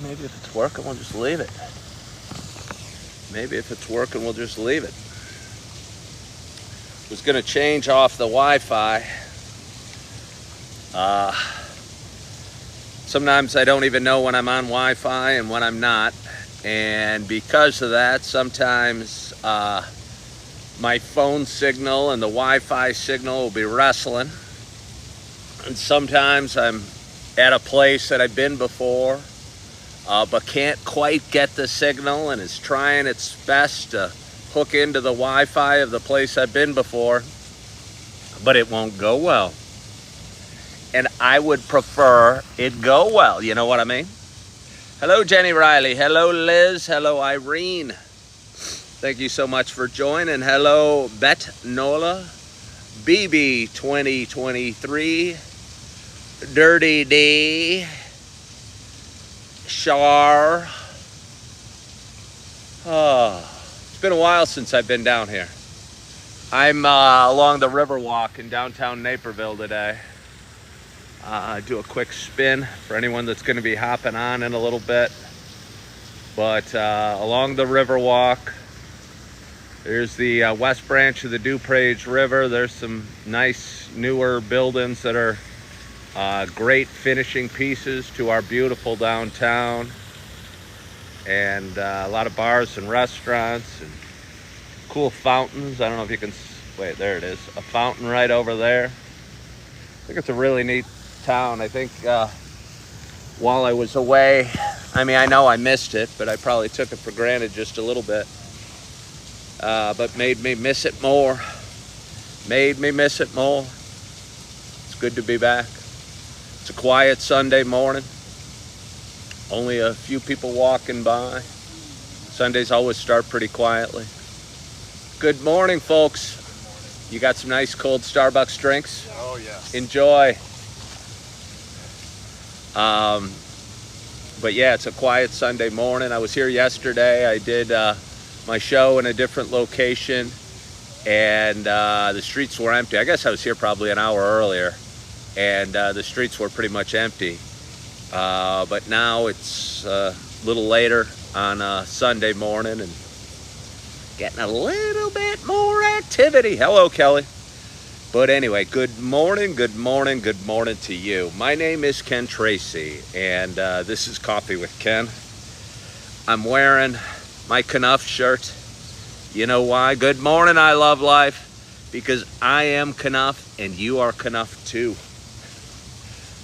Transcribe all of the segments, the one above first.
Maybe if it's working, we'll just leave it. Maybe if it's working, we'll just leave it. Was going to change off the Wi-Fi. Sometimes I don't even know when I'm on Wi-Fi and when I'm not. And because of that, sometimes my phone signal and the Wi-Fi signal will be wrestling. And sometimes I'm at a place that I've been before, but can't quite get the signal and is trying its best to hook into the Wi-Fi of the place I've been before, but it won't go well. And I would prefer it go well, you know what I mean? Hello, Jenny Riley. Hello, Liz. Hello, Irene. Thank you so much for joining. Hello, Bet Nola. BB 2023. Dirty D. Shar. Oh, it's been a while since I've been down here. I'm along the Riverwalk in downtown Naperville today. Do a quick spin for anyone that's going to be hopping on in a little bit. But along the Riverwalk, there's the West Branch of the DuPage River. There's some nice newer buildings that are great finishing pieces to our beautiful downtown. And a lot of bars and restaurants and cool fountains. I don't know if you can, wait, there it is. A fountain right over there. I think it's a really neat town. I think while I was away, I mean, I know I missed it, but I probably took it for granted just a little bit. But made me miss it more. Made me miss it more. It's good to be back. It's a quiet Sunday morning. Only a few people walking by. Sundays always start pretty quietly. Good morning, folks. You got some nice cold Starbucks drinks? Oh, yes. Enjoy. But yeah, it's a quiet Sunday morning. I was here yesterday. I did my show in a different location, and the streets were empty. I guess I was here probably an hour earlier, and the streets were pretty much empty. But now it's a little later on a Sunday morning and getting a little bit more activity. Hello, Kelly. But anyway, good morning, good morning, good morning to you. My name is Ken Tracy, and this is Coffee with Ken. I'm wearing my Knuff shirt. You know why? Good morning, I love life, because I am Knuff and you are Knuff too.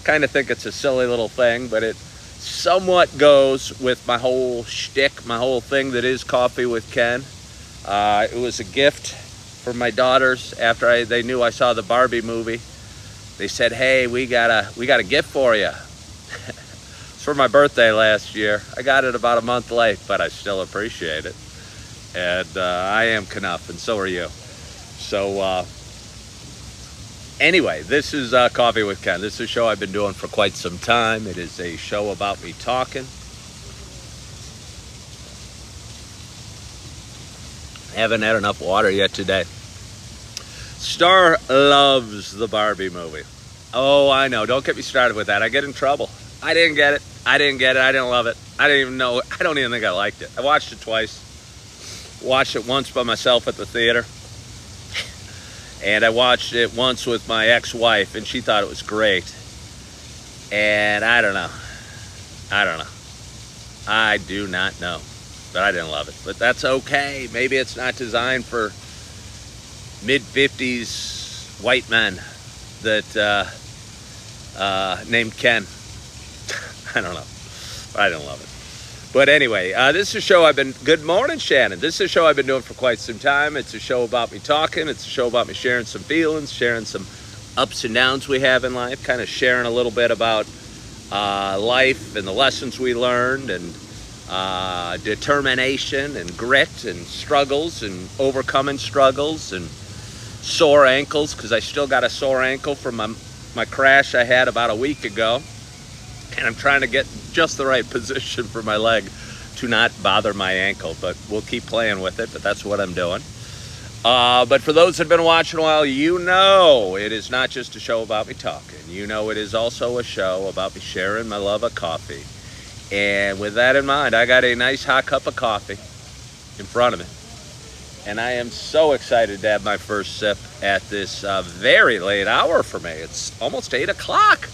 Kind of think it's a silly little thing, but it somewhat goes with my whole shtick, my whole thing that is Coffee with Ken. It was a gift for my daughters after they knew I saw the Barbie movie. They said, "Hey, we got a gift for you." It's for my birthday last year. I got it about a month late, but I still appreciate it. And I am Knuff, and so are you. So anyway, this is Coffee with Ken. This is a show I've been doing for quite some time. It is a show about me talking. I haven't had enough water yet today. Star loves the Barbie movie. Oh, I know. Don't get me started with that. I get in trouble. I didn't get it. I didn't love it. I didn't even know. I don't even think I liked it. I watched it twice. Watched it once by myself at the theater. And I watched it once with my ex-wife, and she thought it was great. And I don't know. I do not know. But I didn't love it. But that's okay. Maybe it's not designed for mid-50s white men that named Ken. I don't know. But I didn't love it. But anyway, this is a show good morning, Shannon. This is a show I've been doing for quite some time. It's a show about me talking. It's a show about me sharing some feelings, sharing some ups and downs we have in life, kind of sharing a little bit about life and the lessons we learned, and determination and grit and struggles and overcoming struggles and sore ankles, because I still got a sore ankle from my crash I had about a week ago, and I'm trying to get just the right position for my leg to not bother my ankle, but we'll keep playing with it. But that's what I'm doing. But for those that have been watching a while, you know it is not just a show about me talking. You know it is also a show about me sharing my love of coffee And with that in mind, I got a nice hot cup of coffee in front of me. And I am so excited to have my first sip at this very late hour for me. It's almost 8 o'clock.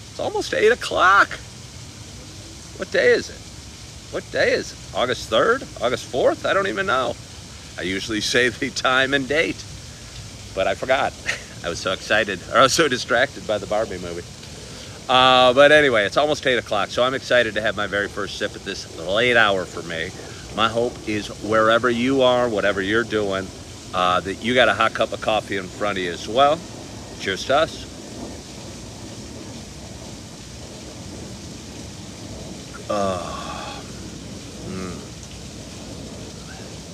It's almost 8 o'clock. What day is it? What day is it? August 3rd? August 4th? I don't even know. I usually say the time and date, but I forgot. I was so excited, or I was so distracted by the Barbie movie. But anyway, it's almost 8 o'clock, so I'm excited to have my very first sip at this late hour for me. My hope is wherever you are, whatever you're doing, that you got a hot cup of coffee in front of you as well. Cheers to us.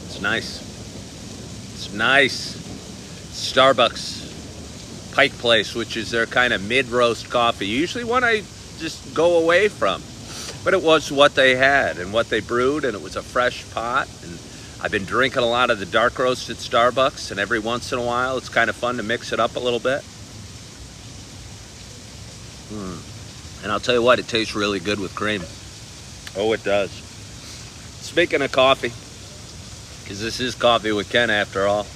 It's nice. It's nice. Starbucks Pike Place, which is their kind of mid-roast coffee. Usually one I just go away from. But it was what they had and what they brewed, and it was a fresh pot. And I've been drinking a lot of the dark roast at Starbucks, and every once in a while it's kind of fun to mix it up a little bit. And I'll tell you what, it tastes really good with cream. Oh, it does. Speaking of coffee, because this is Coffee with Ken after all,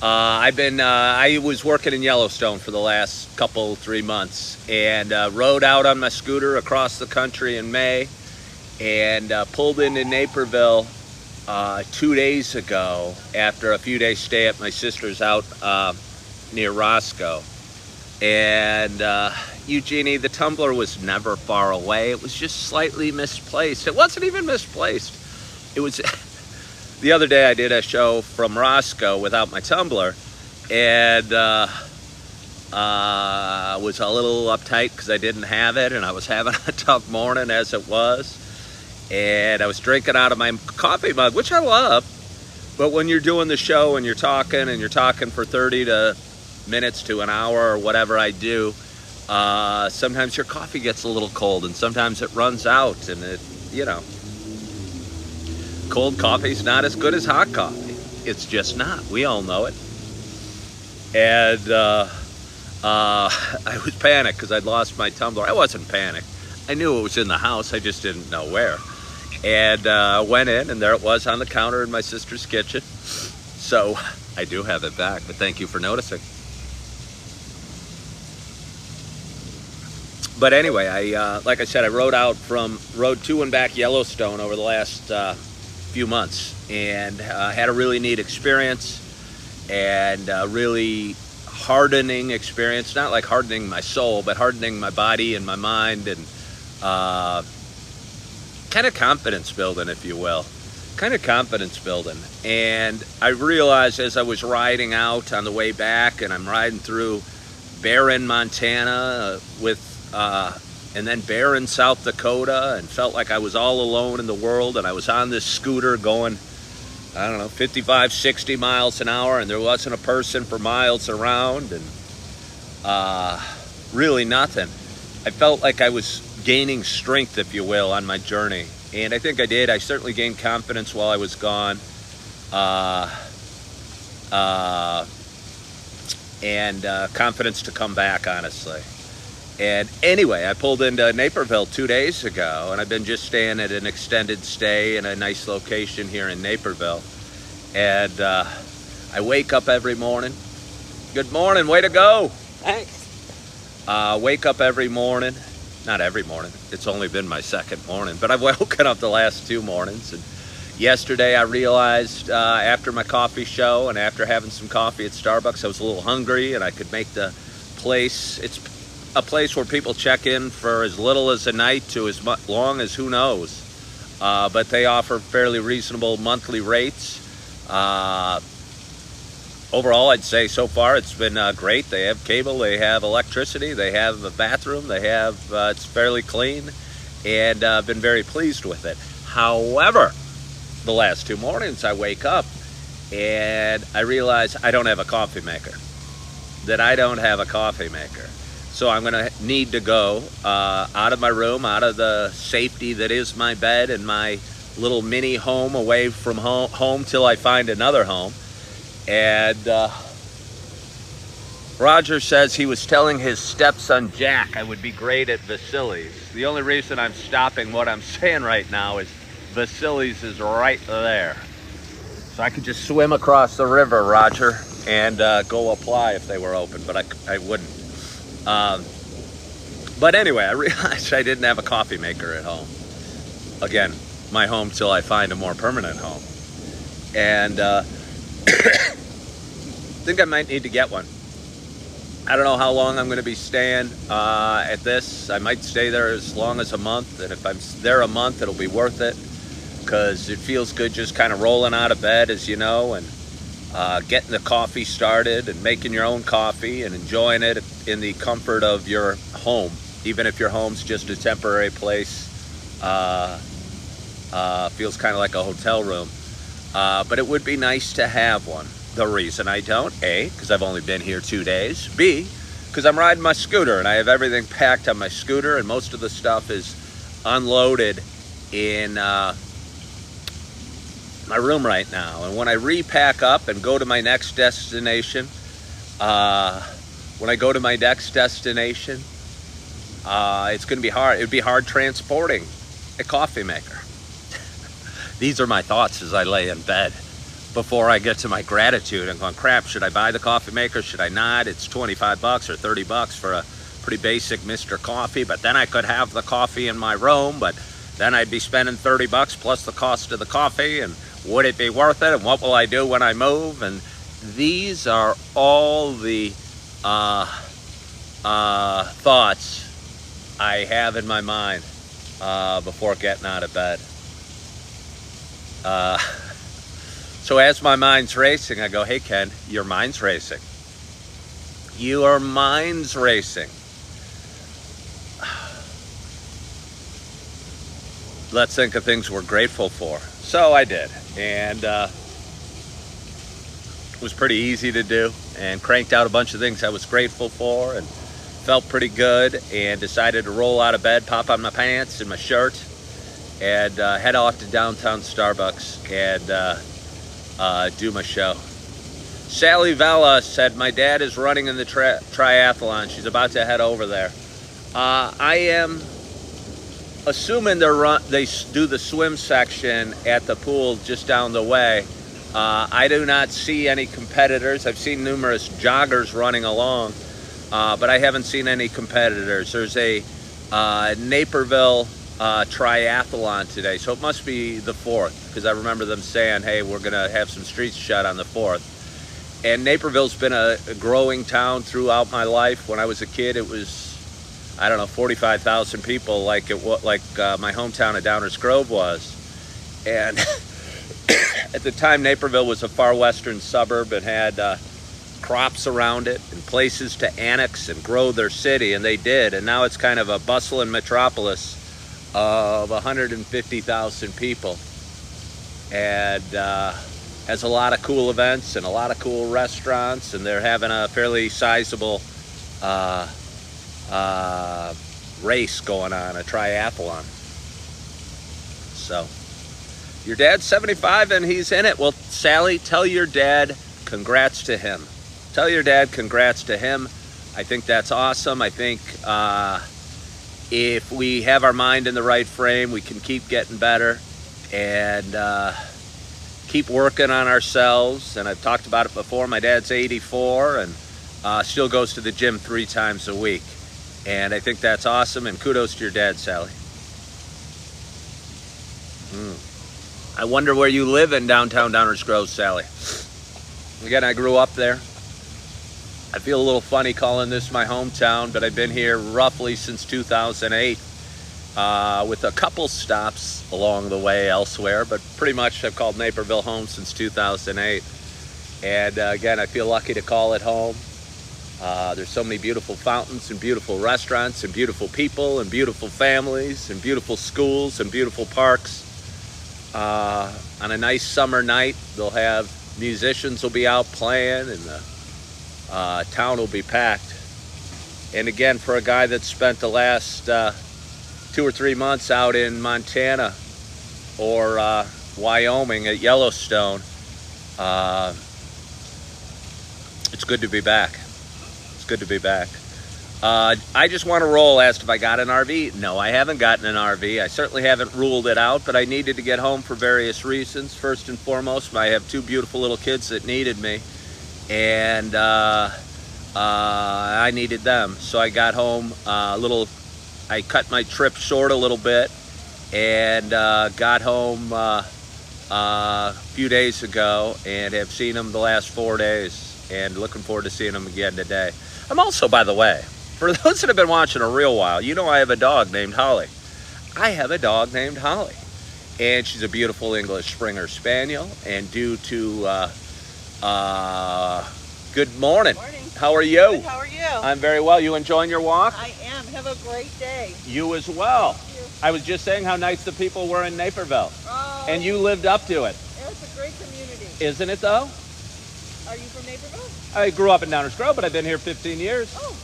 I was working in Yellowstone for the last 3 months, and rode out on my scooter across the country in May, and pulled into Naperville 2 days ago after a few days stay at my sister's out near Roscoe. And Eugenie, the tumbler was never far away. It was just slightly misplaced. It wasn't even misplaced. It was... The other day I did a show from Roscoe without my tumbler, and was a little uptight because I didn't have it, and I was having a tough morning as it was. And I was drinking out of my coffee mug, which I love. But when you're doing the show and you're talking for 30 minutes to an hour or whatever I do, sometimes your coffee gets a little cold, and sometimes it runs out, and it, you know. Cold coffee's not as good as hot coffee. It's just not. We all know it. And I was panicked because I'd lost my tumbler. I wasn't panicked. I knew it was in the house. I just didn't know where. And went in, and there it was on the counter in my sister's kitchen. So I do have it back, but thank you for noticing. But anyway, like I said, I rode to and back Yellowstone over the last few months, and had a really neat experience, and really hardening experience. Not like hardening my soul, but hardening my body and my mind, and kind of confidence building, if you will. Kind of confidence building. And I realized as I was riding out on the way back, and I'm riding through Barron, Montana, and then Barron, South Dakota, and felt like I was all alone in the world, and I was on this scooter going, I don't know, 55, 60 miles an hour, and there wasn't a person for miles around, and really nothing. I felt like I was gaining strength, if you will, on my journey, and I think I did. I certainly gained confidence while I was gone, and confidence to come back, honestly. And anyway, I pulled into Naperville 2 days ago, and I've been just staying at an extended stay in a nice location here in Naperville. And I wake up every morning. Good morning, way to go. Thanks. Wake up every morning. Not every morning. It's only been my second morning, but I've woken up the last 2 mornings. And yesterday I realized after my coffee show and after having some coffee at Starbucks, I was a little hungry, and I could make the place. It's a place where people check in for as little as a night to as long as who knows. But they offer fairly reasonable monthly rates. Overall, I'd say so far it's been great. They have cable, they have electricity, they have a bathroom, they have, it's fairly clean, and I've been very pleased with it. However, the last 2 mornings I wake up and I realize I don't have a coffee maker. So I'm going to need to go out of my room, out of the safety that is my bed and my little mini home, away from home till I find another home. And Roger says he was telling his stepson Jack I would be great at Vasilis. The only reason I'm stopping what I'm saying right now is Vasilis is right there. So I could just swim across the river, Roger, and go apply if they were open, but I wouldn't. But anyway, I realized I didn't have a coffee maker at home. Again, my home till I find a more permanent home. And I think I might need to get one. I don't know how long I'm going to be staying at this. I might stay there as long as a month, and if I'm there a month, it'll be worth it, because it feels good just kind of rolling out of bed, as you know, and getting the coffee started and making your own coffee and enjoying it in the comfort of your home, even if your home's just a temporary place. Feels kind of like a hotel room, but it would be nice to have one. The reason I don't, A, because I've only been here 2 days, B, because I'm riding my scooter and I have everything packed on my scooter, and most of the stuff is unloaded in my room right now. And when I repack up and go to my next destination, it's going to be hard. It would be hard transporting a coffee maker. These are my thoughts as I lay in bed before I get to my gratitude and going, crap, should I buy the coffee maker? Should I not? It's 25 bucks or 30 bucks for a pretty basic Mr. Coffee, but then I could have the coffee in my room, but then I'd be spending 30 bucks plus the cost of the coffee, and would it be worth it? And what will I do when I move? And these are all the thoughts I have in my mind before getting out of bed. So as my mind's racing, I go, hey, Ken, your mind's racing. Your mind's racing. Let's think of things we're grateful for. So I did, and it was pretty easy to do, and cranked out a bunch of things I was grateful for, and felt pretty good, and decided to roll out of bed, pop on my pants and my shirt, and head off to downtown Starbucks and do my show. Sally Vella said, my dad is running in the triathlon. She's about to head over there. I am assuming they do the swim section at the pool just down the way. I do not see any competitors. I've seen numerous joggers running along, but I haven't seen any competitors. There's a Naperville triathlon today, so it must be the 4th, because I remember them saying, hey, we're gonna have some streets shut on the 4th. And Naperville's been a growing town throughout my life. When I was a kid, it was, I don't know, 45,000 people, like my hometown of Downers Grove was. And at the time, Naperville was a far western suburb and had crops around it and places to annex and grow their city, and they did. And now it's kind of a bustling metropolis of 150,000 people, and has a lot of cool events and a lot of cool restaurants, and they're having a fairly sizable race going on, a triathlon. So your dad's 75 and he's in it. Well, Sally, tell your dad congrats to him. Tell your dad congrats to him. I think that's awesome. I think if we have our mind in the right frame, we can keep getting better and keep working on ourselves. And I've talked about it before. My dad's 84 and still goes to the gym 3 times a week. And I think that's awesome. And kudos to your dad, Sally. I wonder where you live in downtown Downers Grove, Sally. Again, I grew up there. I feel a little funny calling this my hometown, but I've been here roughly since 2008 with a couple stops along the way elsewhere, but pretty much I've called Naperville home since 2008. And again, I feel lucky to call it home. There's so many beautiful fountains and beautiful restaurants and beautiful people and beautiful families and beautiful schools and beautiful parks. On a nice summer night, they'll have musicians will be out playing, and the town will be packed. And again, for a guy that spent the last 2 or 3 months out in Montana or Wyoming at Yellowstone, it's good to be back. good to be back. I just want to roll. Asked if I got an RV. No, I haven't gotten an RV. I certainly haven't ruled it out, but I needed to get home for various reasons. First and foremost, I have two beautiful little kids that needed me, and I needed them. So I got home I cut my trip short a little bit, and got home a few days ago, and have seen them the last 4 days, and looking forward to seeing them again today. I'm also, by the way, for those that have been watching a real while, you know I have a dog named Holly. I have a dog named Holly, and she's a beautiful English Springer Spaniel, and due to good morning. Morning. How are you? Good, how are you? I'm very well. You enjoying your walk? I am. Have a great day. You as well. Thank you. I was just saying how nice the people were in Naperville, Oh, and you lived up to it. it's a great community. Isn't it though? Are you from Naperville? I grew up in Downers Grove, but I've been here 15 years. Oh,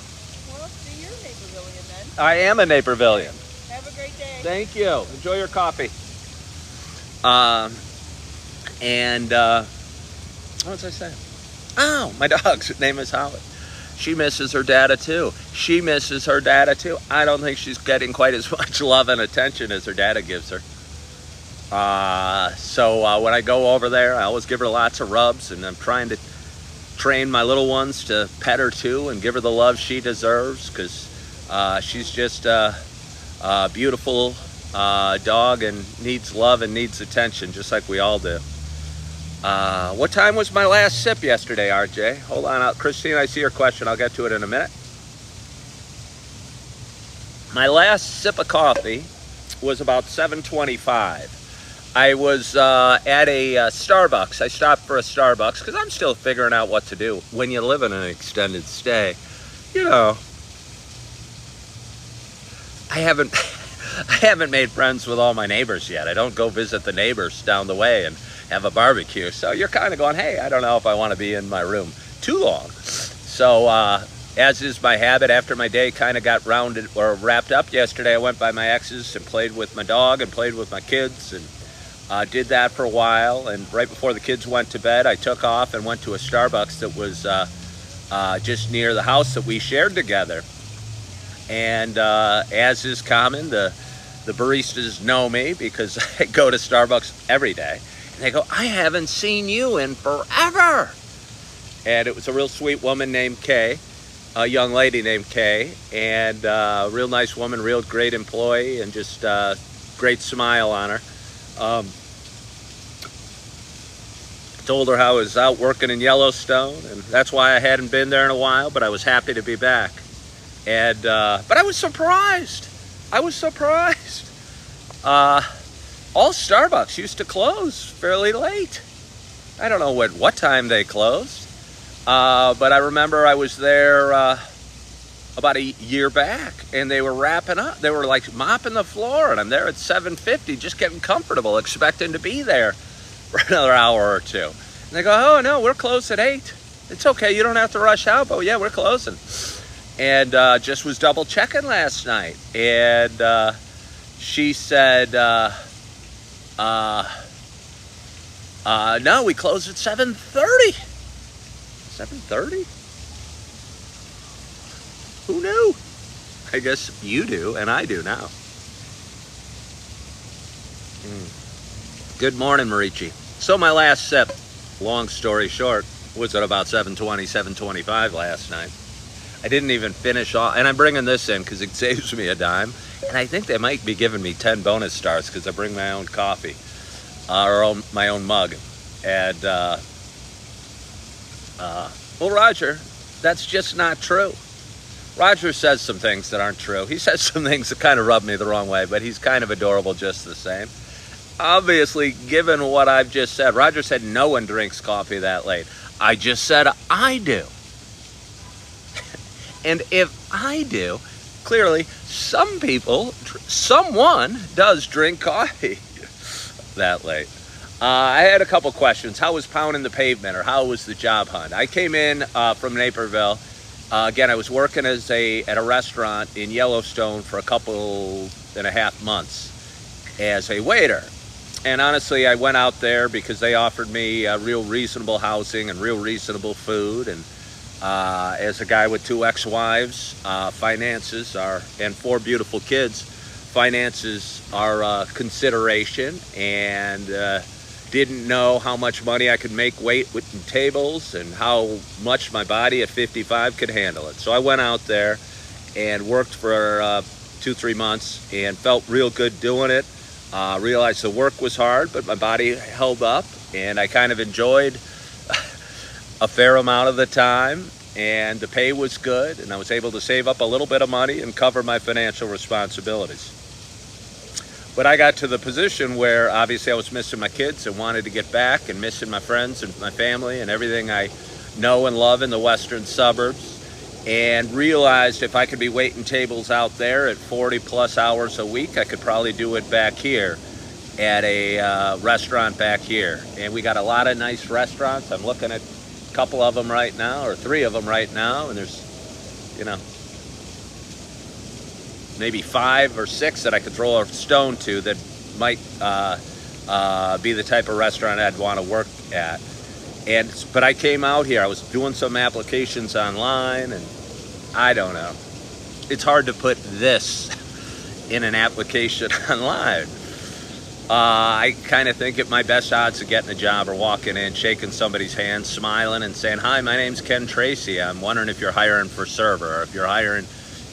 well, see, you're a Napervillian then. I am a Napervillian. Have a great day. Thank you. Enjoy your coffee. What was I saying? Oh, my dog's name is Holly. She misses her dada too. She misses her dada too. I don't think she's getting quite as much love and attention as her dada gives her. So when I go over there, I always give her lots of rubs, and I'm trying to train my little ones to pet her too and give her the love she deserves, because she's just a beautiful dog and needs love and needs attention, just like we all do. What time was my last sip yesterday, RJ? Hold on, Christine, I see your question. I'll get to it in a minute. My last sip of coffee was about 7:25. I was at a Starbucks. I stopped for a Starbucks because I'm still figuring out what to do when you live in an extended stay. You know, I haven't made friends with all my neighbors yet. I don't go visit the neighbors down the way and have a barbecue. So you're kind of going, hey, I don't know if I want to be in my room too long. So as is my habit, after my day kind of got wrapped up yesterday, I went by my ex's and played with my dog and played with my kids, and did that for a while. And right before the kids went to bed, I took off and went to a Starbucks that was just near the house that we shared together. And as is common, the baristas know me because I go to Starbucks every day. And they go, I haven't seen you in forever. And it was a real sweet woman named Kay, a young lady named Kay, and a real nice woman, real great employee, and just great smile on her. Told her how I was out working in Yellowstone, and that's why I hadn't been there in a while, but I was happy to be back. And but I was surprised. All Starbucks used to close fairly late. I don't know what time they closed, but I remember I was there about a year back, and they were wrapping up. They were like mopping the floor, and I'm there at 7:50, just getting comfortable, expecting to be there for another hour or two. And they go, oh no, we're closed at 8. It's okay, you don't have to rush out, but yeah, we're closing. And just was double checking last night, and she said, no, we close at 7:30. 7:30? Who knew? I guess you do, and I do now. Good morning, Marici. So my last sip, long story short, was at about 7:20, 7:25 last night. I didn't even finish all, and I'm bringing this in because it saves me a dime. And I think they might be giving me 10 bonus stars because I bring my own coffee, or my own mug. And, well, Roger, that's just not true. Roger says some things that aren't true. He says some things that kind of rub me the wrong way, but he's kind of adorable just the same. Obviously, given what I've just said, Roger said no one drinks coffee that late. I just said I do. And if I do, clearly someone does drink coffee that late. I had a couple questions. How was pounding the pavement, or how was the job hunt? I came in from Naperville. Again, I was working at a restaurant in Yellowstone for a couple and a half months as a waiter. And honestly, I went out there because they offered me real reasonable housing and real reasonable food. And As a guy with 2 ex-wives, finances are, and 4 beautiful kids, finances are a consideration, and didn't know how much money I could make waiting tables and how much my body at 55 could handle it. So I went out there and worked for 2-3 months and felt real good doing it. Realized the work was hard, but my body held up, and I kind of enjoyed a fair amount of the time, and the pay was good, and I was able to save up a little bit of money and cover my financial responsibilities. But I got to the position where obviously I was missing my kids and wanted to get back, and missing my friends and my family and everything I know and love in the western suburbs, and realized if I could be waiting tables out there at 40 plus hours a week, I could probably do it back here at a restaurant back here. And we got a lot of nice restaurants. I'm looking at a couple of them right now, or 3 of them right now, and there's, you know, maybe 5 or 6 that I could throw a stone to that might be the type of restaurant I'd want to work at. But I came out here, I was doing some applications online, and I don't know. It's hard to put this in an application online. I kind of think at my best odds of getting a job are walking in, shaking somebody's hand, smiling, and saying, "Hi, my name's Ken Tracy. I'm wondering if you're hiring for server, or if you're hiring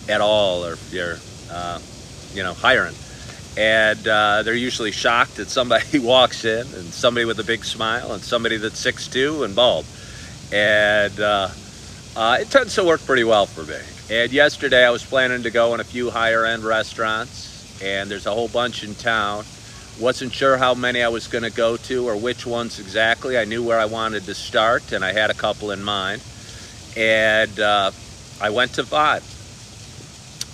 at all, or if you're, hiring." And they're usually shocked that somebody walks in, and somebody with a big smile, and somebody that's 6'2" and bald. And it tends to work pretty well for me. And yesterday I was planning to go in a few higher end restaurants, and there's a whole bunch in town. Wasn't sure how many I was going to go to or which ones exactly. I knew where I wanted to start, and I had a couple in mind. And I went to 5.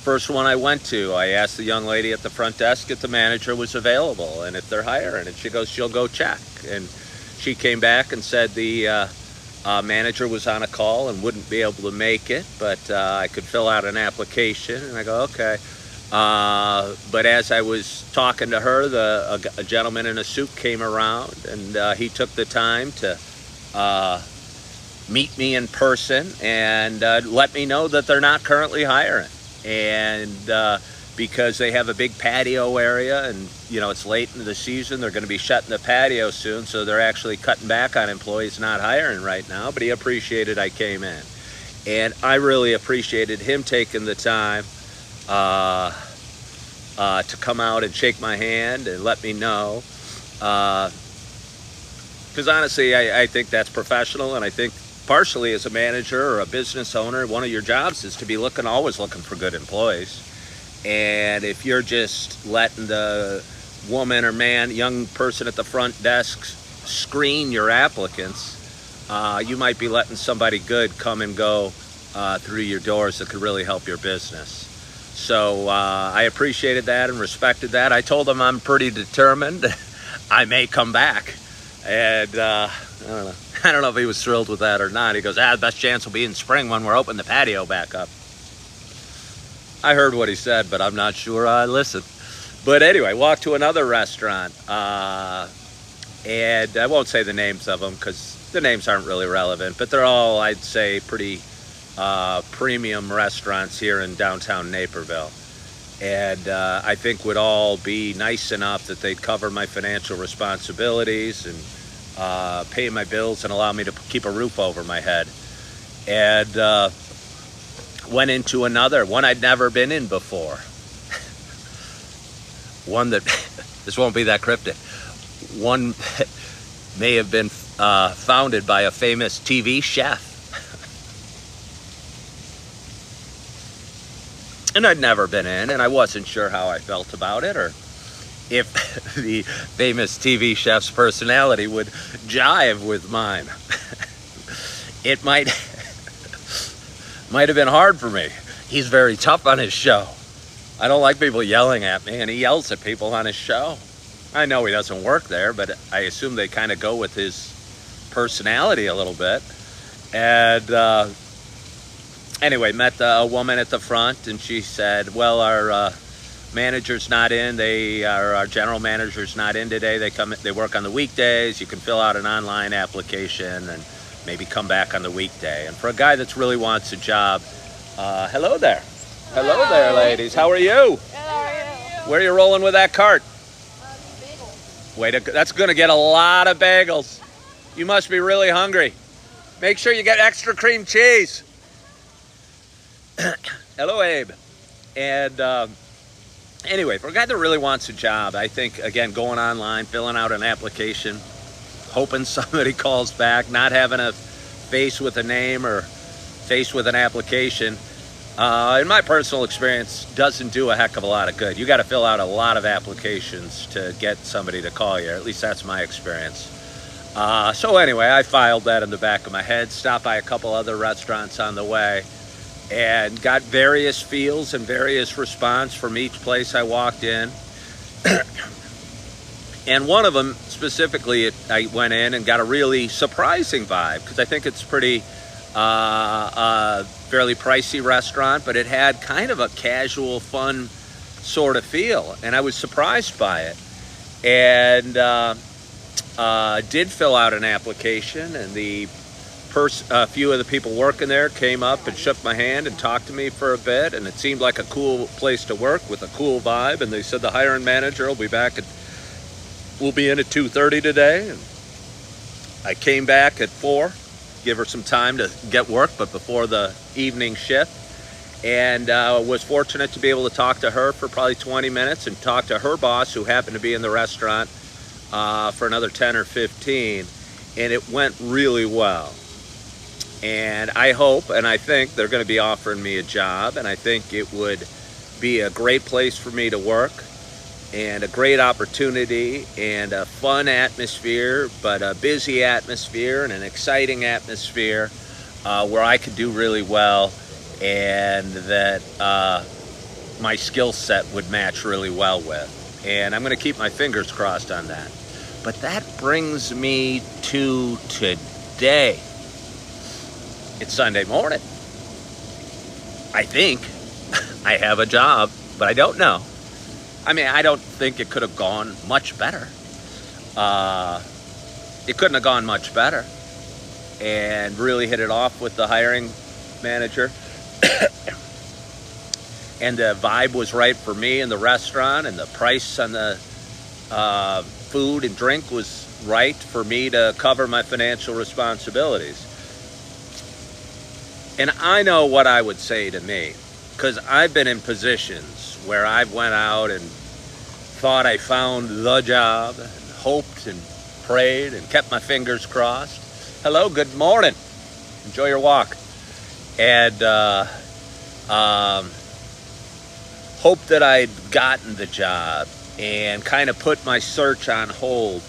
First one I went to, I asked the young lady at the front desk if the manager was available and if they're hiring, and she goes, she'll go check. And she came back and said the manager was on a call and wouldn't be able to make it, but I could fill out an application. And I go, okay. But as I was talking to her, a gentleman in a suit came around, and he took the time to meet me in person and let me know that they're not currently hiring. And because they have a big patio area, and it's late in the season, they're going to be shutting the patio soon, so they're actually cutting back on employees, not hiring right now. But he appreciated I came in, and I really appreciated him taking the time to come out and shake my hand and let me know, because honestly I think that's professional, and I think partially as a manager or a business owner, one of your jobs is to be always looking for good employees. And if you're just letting the woman or man, young person at the front desk screen your applicants, you might be letting somebody good come and go through your doors that could really help your business. So I appreciated that and respected that. I told him I'm pretty determined. I may come back. And I don't know if he was thrilled with that or not. He goes, the best chance will be in spring when we're opening the patio back up. I heard what he said, but I'm not sure I listened. But anyway, walked to another restaurant. And I won't say the names of them because the names aren't really relevant. But they're all, I'd say, pretty premium restaurants here in downtown Naperville, and I think would all be nice enough that they'd cover my financial responsibilities and pay my bills and allow me to keep a roof over my head. And went into another one I'd never been in before. One that this won't be that cryptic. One that may have been founded by a famous TV chef. And I'd never been in, and I wasn't sure how I felt about it, or if the famous TV chef's personality would jive with mine. It might have been hard for me. He's very tough on his show. I don't like people yelling at me, and he yells at people on his show. I know he doesn't work there, but I assume they kind of go with his personality a little bit. And anyway, met a woman at the front, and she said, well, our manager's not in. Our general manager's not in today. They work on the weekdays. You can fill out an online application and maybe come back on the weekday. And for a guy that really wants a job, hello there. Hello there, ladies. How are you? Where are you rolling with that cart? That's going to get a lot of bagels. You must be really hungry. Make sure you get extra cream cheese. Hello, Abe. And anyway, for a guy that really wants a job, I think, again, going online, filling out an application, hoping somebody calls back, not having a face with a name or face with an application, in my personal experience, doesn't do a heck of a lot of good. You got to fill out a lot of applications to get somebody to call you. At least that's my experience. So anyway, I filed that in the back of my head, stopped by a couple other restaurants on the way, and got various feels and various response from each place I walked in. And one of them specifically, I went in and got a really surprising vibe, because I think it's pretty fairly pricey restaurant, but it had kind of a casual, fun sort of feel, and I was surprised by it. And did fill out an application, and a few of the people working there came up and shook my hand and talked to me for a bit, and it seemed like a cool place to work with a cool vibe. And they said the hiring manager will be we'll be in at 2:30 today. And I came back at 4, give her some time to get work, but before the evening shift, and was fortunate to be able to talk to her for probably 20 minutes and talk to her boss, who happened to be in the restaurant for another 10 or 15, and it went really well. And I hope and I think they're going to be offering me a job, and I think it would be a great place for me to work, and a great opportunity, and a fun atmosphere, but a busy atmosphere and an exciting atmosphere where I could do really well, and that my skill set would match really well with. And I'm going to keep my fingers crossed on that. But that brings me to today. It's Sunday morning. I think I have a job, but I don't know. I mean, I don't think it could have gone much better. It couldn't have gone much better. And really hit it off with the hiring manager. And the vibe was right for me in the restaurant, and the price on the food and drink was right for me to cover my financial responsibilities. And I know what I would say to me, because I've been in positions where I've went out and thought I found the job, and hoped and prayed and kept my fingers crossed. Hello, good morning. Enjoy your walk. And hoped that I'd gotten the job, and kind of put my search on hold,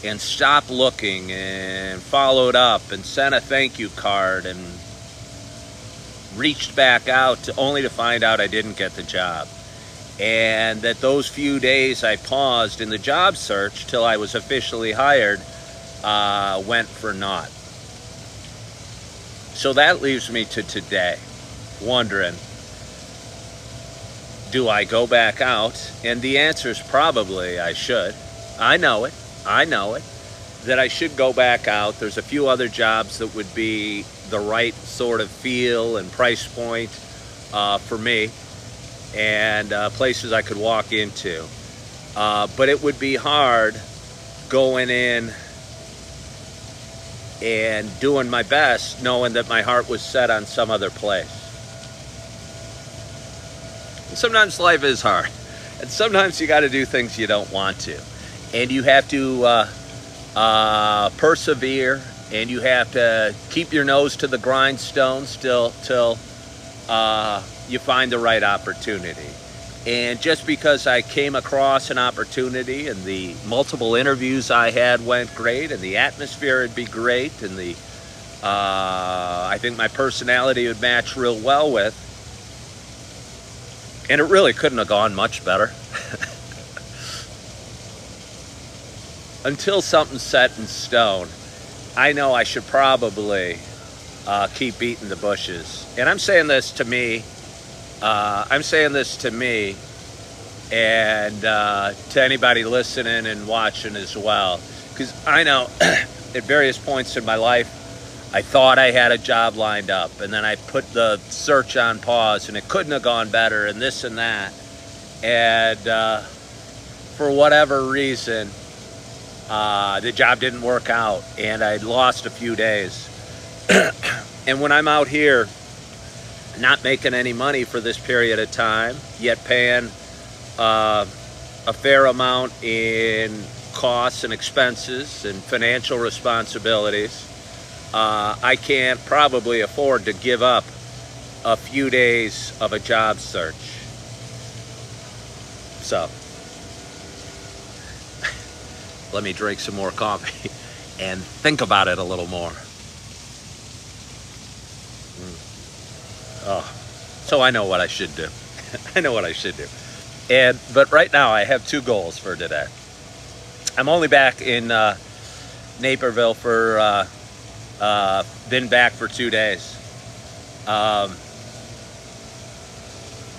and stopped looking, and followed up, and sent a thank you card, and reached back out only to find out I didn't get the job. And that those few days I paused in the job search till I was officially hired went for naught. So that leaves me to today, wondering, do I go back out? And the answer is probably I should. I know it, that I should go back out. There's a few other jobs that would be the right sort of feel and price point for me, and places I could walk into. But it would be hard going in and doing my best, knowing that my heart was set on some other place. And sometimes life is hard, and sometimes you got to do things you don't want to, and you have to persevere, and you have to keep your nose to the grindstone till you find the right opportunity. And just because I came across an opportunity, and the multiple interviews I had went great, and the atmosphere would be great, and I think my personality would match real well with, and it really couldn't have gone much better. Until something's set in stone, I know I should probably keep beating the bushes. And I'm saying this to me, and to anybody listening and watching as well, because I know at various points in my life I thought I had a job lined up, and then I put the search on pause, and it couldn't have gone better, and this and that. And for whatever reason, the job didn't work out, and I lost a few days. And when I'm out here not making any money for this period of time, yet paying a fair amount in costs and expenses and financial responsibilities, I can't probably afford to give up a few days of a job search. So, let me drink some more coffee and think about it a little more. Oh, so I know what I should do. I know what I should do. But right now I have two goals for today. I'm only back in Naperville for, been back for 2 days.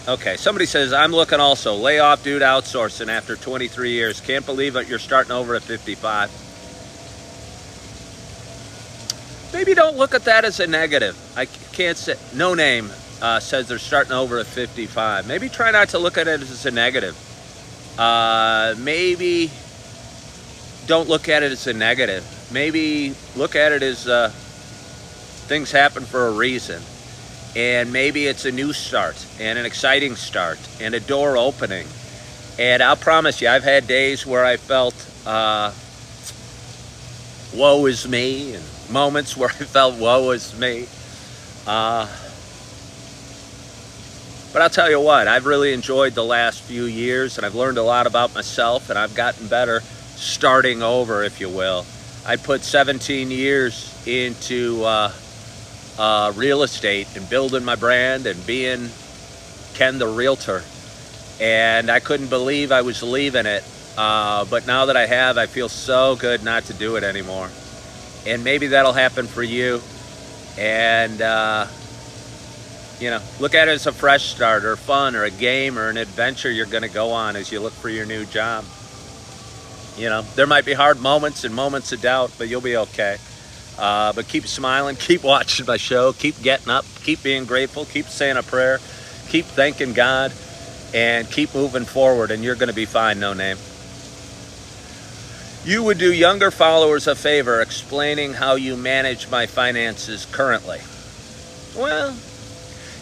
Okay, somebody says, I'm looking also. Lay off, dude, outsourcing after 23 years. Can't believe it, you're starting over at 55. Maybe don't look at that as a negative. I can't say, No Name says they're starting over at 55. Maybe try not to look at it as a negative. Maybe don't look at it as a negative. Maybe look at it as things happen for a reason. And maybe it's a new start and an exciting start and a door opening. And I'll promise you, I've had days where I felt woe is me, and moments where I felt woe is me. But I'll tell you what, I've really enjoyed the last few years, and I've learned a lot about myself, and I've gotten better starting over, if you will. I put 17 years into real estate and building my brand and being Ken the Realtor. And I couldn't believe I was leaving it. But now that I have, I feel so good not to do it anymore. And maybe that'll happen for you. And, look at it as a fresh start or fun or a game or an adventure you're going to go on as you look for your new job. There might be hard moments and moments of doubt, but you'll be okay. But keep smiling, keep watching my show, keep getting up, keep being grateful, keep saying a prayer, keep thanking God, and keep moving forward, and you're going to be fine, No Name. You would do younger followers a favor explaining how you manage my finances currently. Well,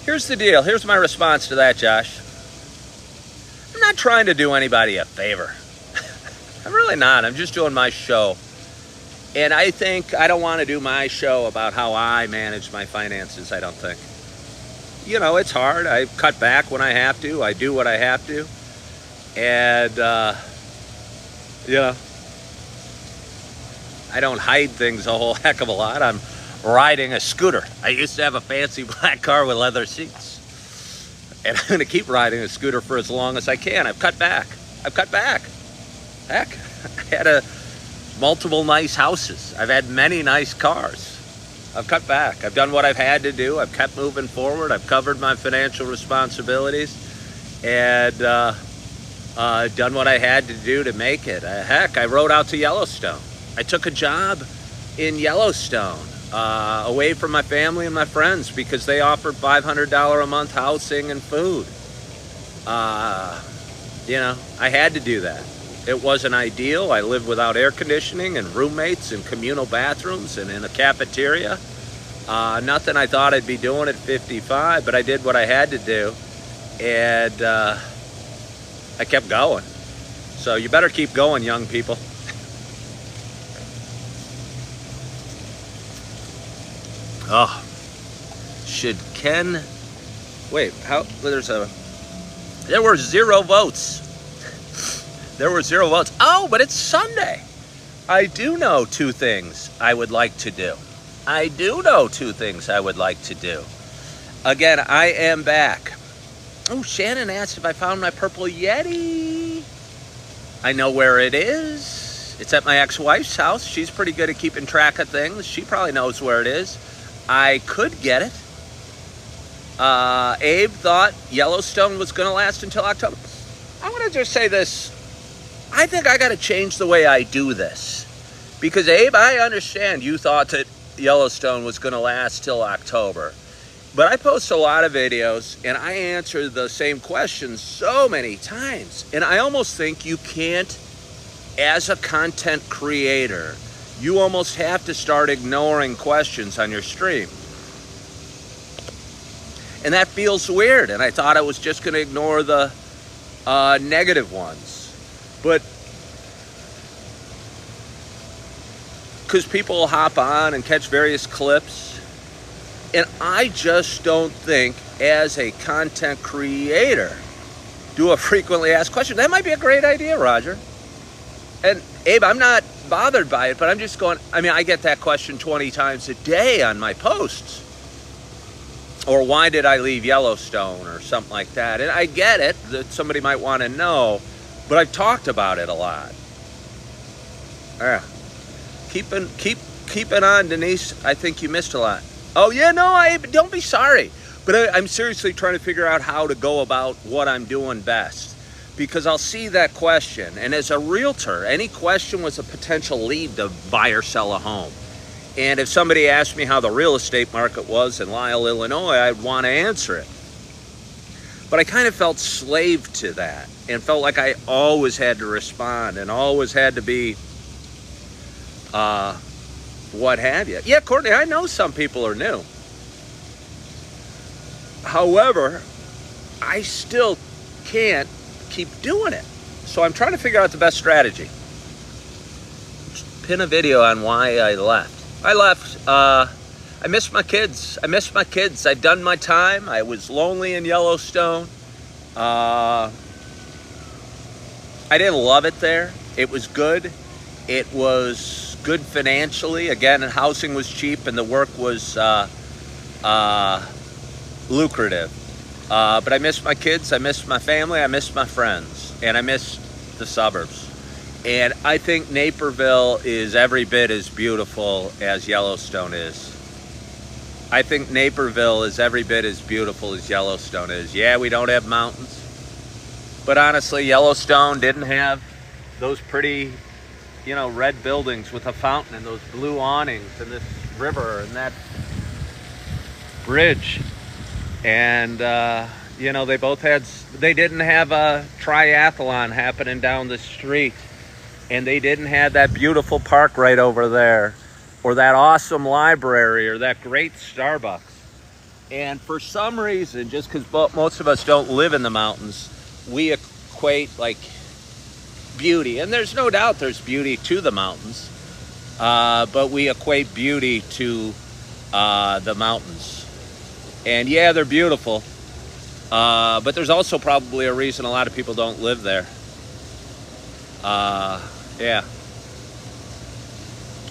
here's the deal. Here's my response to that, Josh. I'm not trying to do anybody a favor. I'm really not. I'm just doing my show. And I think I don't want to do my show about how I manage my finances, I don't think. It's hard. I cut back when I have to. I do what I have to. And, I don't hide things a whole heck of a lot. I'm riding a scooter. I used to have a fancy black car with leather seats. And I'm going to keep riding a scooter for as long as I can. I've cut back. Heck, I had multiple nice houses. I've had many nice cars. I've cut back. I've done what I've had to do. I've kept moving forward. I've covered my financial responsibilities and done what I had to do to make it. Heck, I rode out to Yellowstone. I took a job in Yellowstone away from my family and my friends because they offered $500 a month housing and food. I had to do that. It wasn't ideal. I lived without air conditioning and roommates and communal bathrooms and in a cafeteria. Nothing I thought I'd be doing at 55, but I did what I had to do. And I kept going. So you better keep going, young people. Oh, should Ken... Wait, there were 0 votes. There were 0 votes. Oh, but it's Sunday. I do know 2 things I would like to do. Again, I am back. Oh, Shannon asked if I found my purple Yeti. I know where it is. It's at my ex-wife's house. She's pretty good at keeping track of things. She probably knows where it is. I could get it. Abe thought Yellowstone was going to last until October. I want to just say this. I think I got to change the way I do this. Because, Abe, I understand you thought that Yellowstone was going to last till October. But I post a lot of videos and I answer the same questions so many times. And I almost think you can't, as a content creator, you almost have to start ignoring questions on your stream. And that feels weird. And I thought I was just going to ignore the negative ones. But because people will hop on and catch various clips. And I just don't think, as a content creator, do a frequently asked question. That might be a great idea, Roger. And Abe, I'm not bothered by it, but I'm just going, I mean, I get that question 20 times a day on my posts. Or why did I leave Yellowstone or something like that. And I get it, that somebody might want to know, but I've talked about it a lot. Yeah. Keep it on, Denise. I think you missed a lot. Oh, yeah, no, don't be sorry. But I'm seriously trying to figure out how to go about what I'm doing best. Because I'll see that question. And as a realtor, any question was a potential lead to buy or sell a home. And if somebody asked me how the real estate market was in Lisle, Illinois, I'd want to answer it. But I kind of felt slave to that. And felt like I always had to respond and always had to be... what have you. Yeah, Courtney, I know some people are new. However, I still can't keep doing it. So I'm trying to figure out the best strategy. Pin a video on why I left. I left. I miss my kids. I'd done my time. I was lonely in Yellowstone. I didn't love it there. It was good. It was good financially. Again, and housing was cheap and the work was lucrative. But I miss my kids, I miss my family, I miss my friends, and I miss the suburbs. And I think Naperville is every bit as beautiful as Yellowstone is. I think Naperville is every bit as beautiful as Yellowstone is. Yeah, we don't have mountains. But honestly, Yellowstone didn't have those pretty, you know, red buildings with a fountain and those blue awnings and this river and that bridge. And, you know, they didn't have a triathlon happening down the street. And they didn't have that beautiful park right over there, or that awesome library, or that great Starbucks. And for some reason, just because most of us don't live in the mountains, we equate, like, beauty, and there's no doubt there's beauty to the mountains, but we equate beauty to the mountains. And yeah, they're beautiful, but there's also probably a reason a lot of people don't live there. Yeah.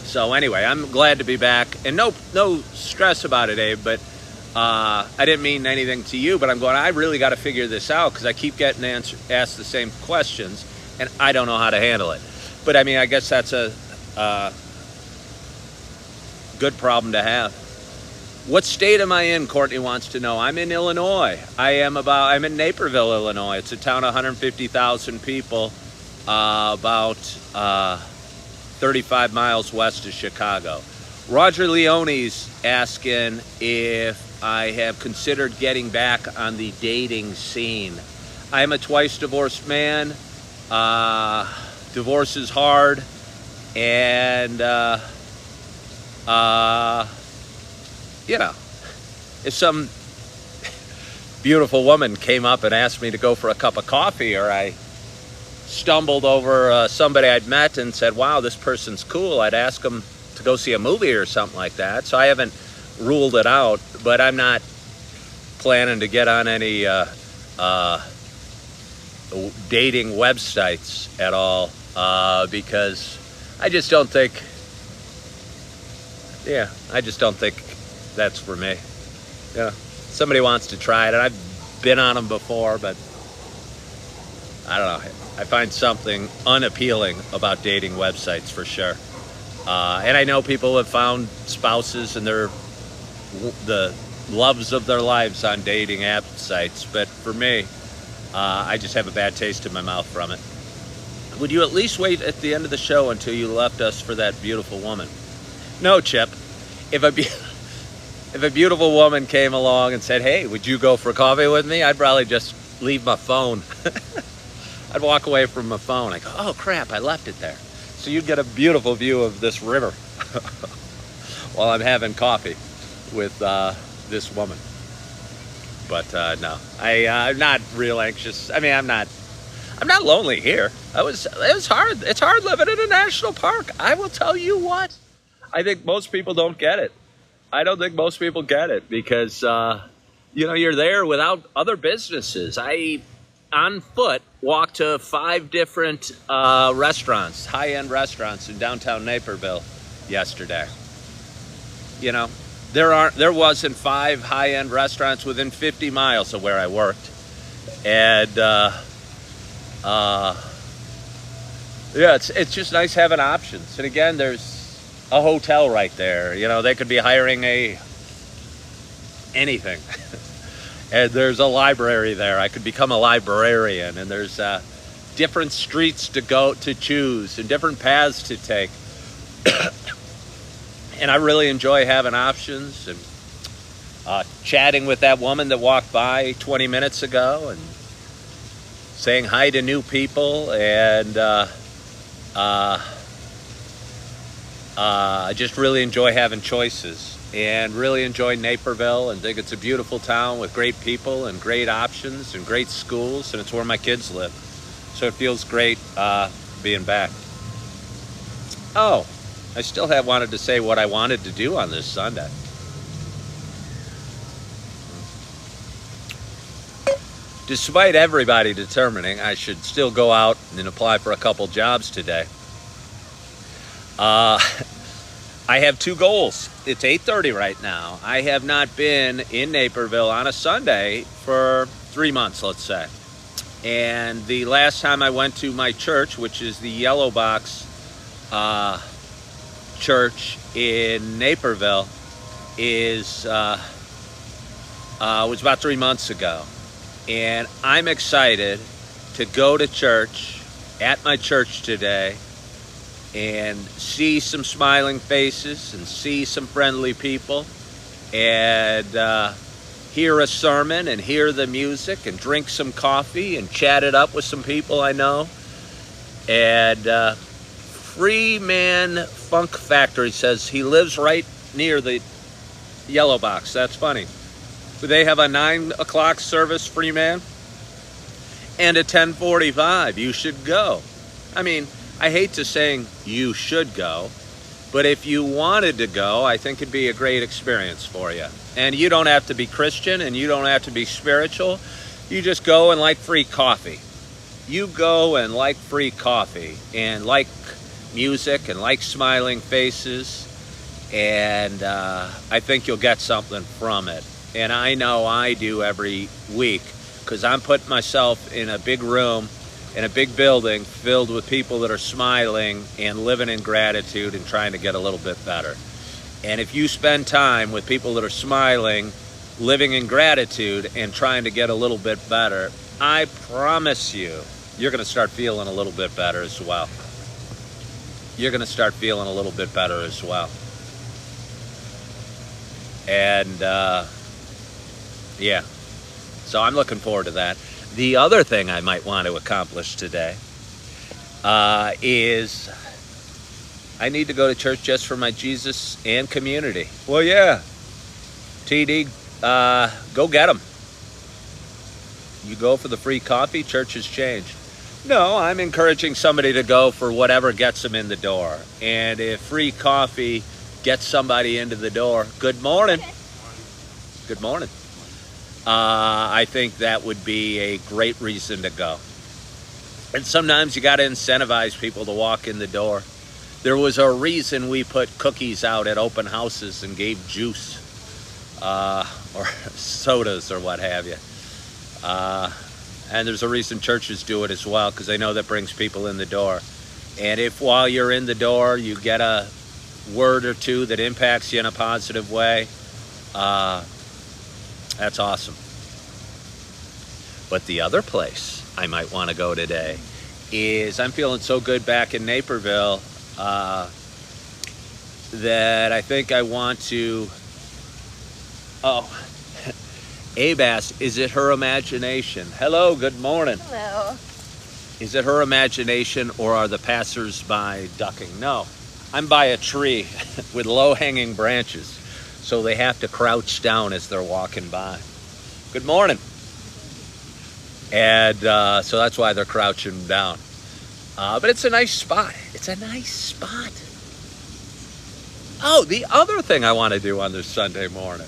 So anyway, I'm glad to be back, and no stress about it, Abe, but I didn't mean anything to you, but I'm going, I really got to figure this out because I keep getting asked the same questions. And I don't know how to handle it. But I mean, I guess that's a good problem to have. What state am I in? Courtney wants to know. I'm in Illinois. I'm in Naperville, Illinois. It's a town of 150,000 people, about 35 miles west of Chicago. Roger Leone's asking if I have considered getting back on the dating scene. I am a twice divorced man. Divorce is hard, and you know, if some beautiful woman came up and asked me to go for a cup of coffee, or I stumbled over somebody I'd met and said, wow, this person's cool, I'd ask them to go see a movie or something like that. So I haven't ruled it out, but I'm not planning to get on any dating websites at all, because I just don't think that's for me. Yeah, somebody wants to try it, and I've been on them before, but I don't know. I find something unappealing about dating websites for sure. And I know people have found spouses and the loves of their lives on dating app sites, but for me, I just have a bad taste in my mouth from it. Would you at least wait at the end of the show until you left us for that beautiful woman? No, Chip. if if a beautiful woman came along and said, "Hey, would you go for coffee with me?" I'd probably just leave my phone. I'd walk away from my phone. I go, "Oh crap, I left it there." So you'd get a beautiful view of this river while I'm having coffee with this woman. But no, I'm not real anxious. I mean, I'm not lonely here. It was hard. It's hard living in a national park. I will tell you what. I think most people don't get it. I don't think most people get it because you're there without other businesses. I, on foot, walked to 5 different restaurants, high-end restaurants in downtown Naperville yesterday. You know, there wasn't 5 high-end restaurants within 50 miles of where I worked. And yeah, it's just nice having options. And again, there's a hotel right there. You know, they could be hiring anything. And there's a library there. I could become a librarian. And there's different streets to choose and different paths to take. And I really enjoy having options and chatting with that woman that walked by 20 minutes ago and saying hi to new people. And I just really enjoy having choices and really enjoy Naperville and think it's a beautiful town with great people and great options and great schools, and it's where my kids live. So it feels great being back. Oh, I still wanted to say what I wanted to do on this Sunday. Despite everybody determining I should still go out and apply for a couple jobs today, I have 2 goals. It's 8:30 right now. I have not been in Naperville on a Sunday for 3 months, let's say. And the last time I went to my church, which is the Yellow Box Church in Naperville, was about 3 months ago. And I'm excited to go to church at my church today and see some smiling faces and see some friendly people and hear a sermon and hear the music and drink some coffee and chat it up with some people I know. And Freeman Funk Factory says he lives right near the Yellow Box. That's funny. They have a 9 o'clock service, Freeman, and a 10:45. You should go. I mean, I hate to saying you should go, but if you wanted to go, I think it'd be a great experience for you. And you don't have to be Christian and you don't have to be spiritual. You just go and like free coffee. You go and like free coffee and like music and like smiling faces. And I think you'll get something from it. And I know I do every week because I'm putting myself in a big room, in a big building filled with people that are smiling and living in gratitude and trying to get a little bit better. And if you spend time with people that are smiling, living in gratitude, and trying to get a little bit better, I promise you, you're going to start feeling a little bit better as well. You're going to start feeling a little bit better as well. And yeah, so I'm looking forward to that. The other thing I might want to accomplish today is I need to go to church just for my Jesus and community. Well, yeah, TD, go get them. You go for the free coffee, church has changed. No, I'm encouraging somebody to go for whatever gets them in the door. And if free coffee gets somebody into the door, good morning. Good morning. I think that would be a great reason to go. And sometimes you got to incentivize people to walk in the door. There was a reason we put cookies out at open houses and gave juice or sodas or what have you. And there's a reason churches do it as well, because they know that brings people in the door. And if while you're in the door you get a word or two that impacts you in a positive way, that's awesome. But the other place I might want to go today is I'm feeling so good back in Naperville. that I think I want to... Oh, Abe asked, is it her imagination? Hello, good morning. Hello. Is it her imagination or are the passers-by ducking? No, I'm by a tree with low-hanging branches, so they have to crouch down as they're walking by. Good morning. And so that's why they're crouching down. But it's a nice spot. It's a nice spot. Oh, the other thing I want to do on this Sunday morning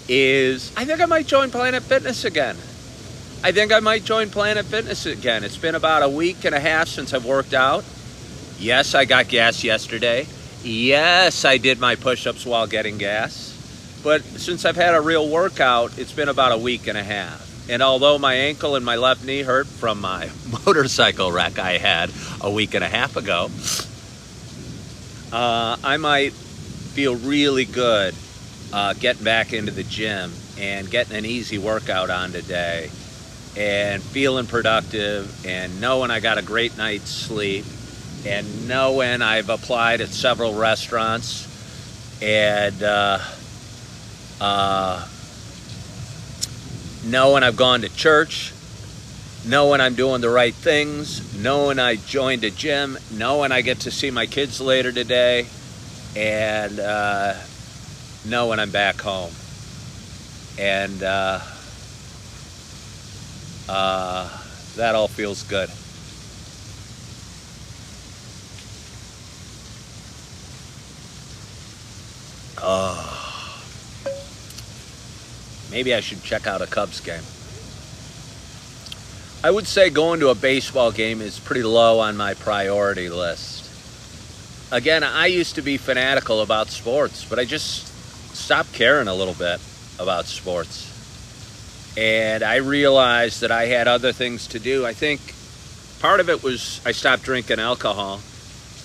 is I think I might join Planet Fitness again. It's been about a week and a half since I've worked out. Yes, I got gas yesterday. Yes, I did my push-ups while getting gas. But since I've had a real workout, it's been about a week and a half. And although my ankle and my left knee hurt from my motorcycle wreck I had a week and a half ago, I might feel really good getting back into the gym and getting an easy workout on today and feeling productive and knowing I got a great night's sleep and knowing I've applied at several restaurants and knowing I've gone to church, knowing I'm doing the right things, knowing I joined a gym, knowing I get to see my kids later today, and knowing I'm back home. And that all feels good. Maybe I should check out a Cubs game. I would say going to a baseball game is pretty low on my priority list. Again, I used to be fanatical about sports, but I just stopped caring a little bit about sports. And I realized that I had other things to do. I think part of it was I stopped drinking alcohol.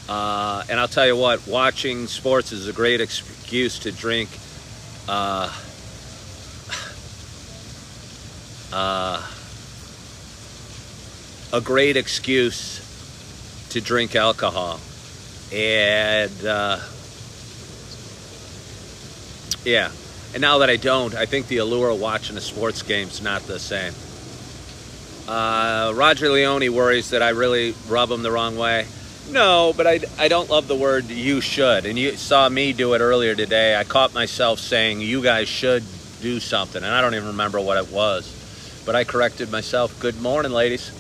And I'll tell you what, watching sports is a great excuse to drink a great excuse to drink alcohol. And yeah, and now that I don't, I think the allure of watching a sports game's not the same. Roger Leone worries that I really rub him the wrong way. No, but I don't love the word "you should," and you saw me do it earlier today. I caught myself saying "you guys should do something," and I don't even remember what it was, but I corrected myself. Good morning, ladies.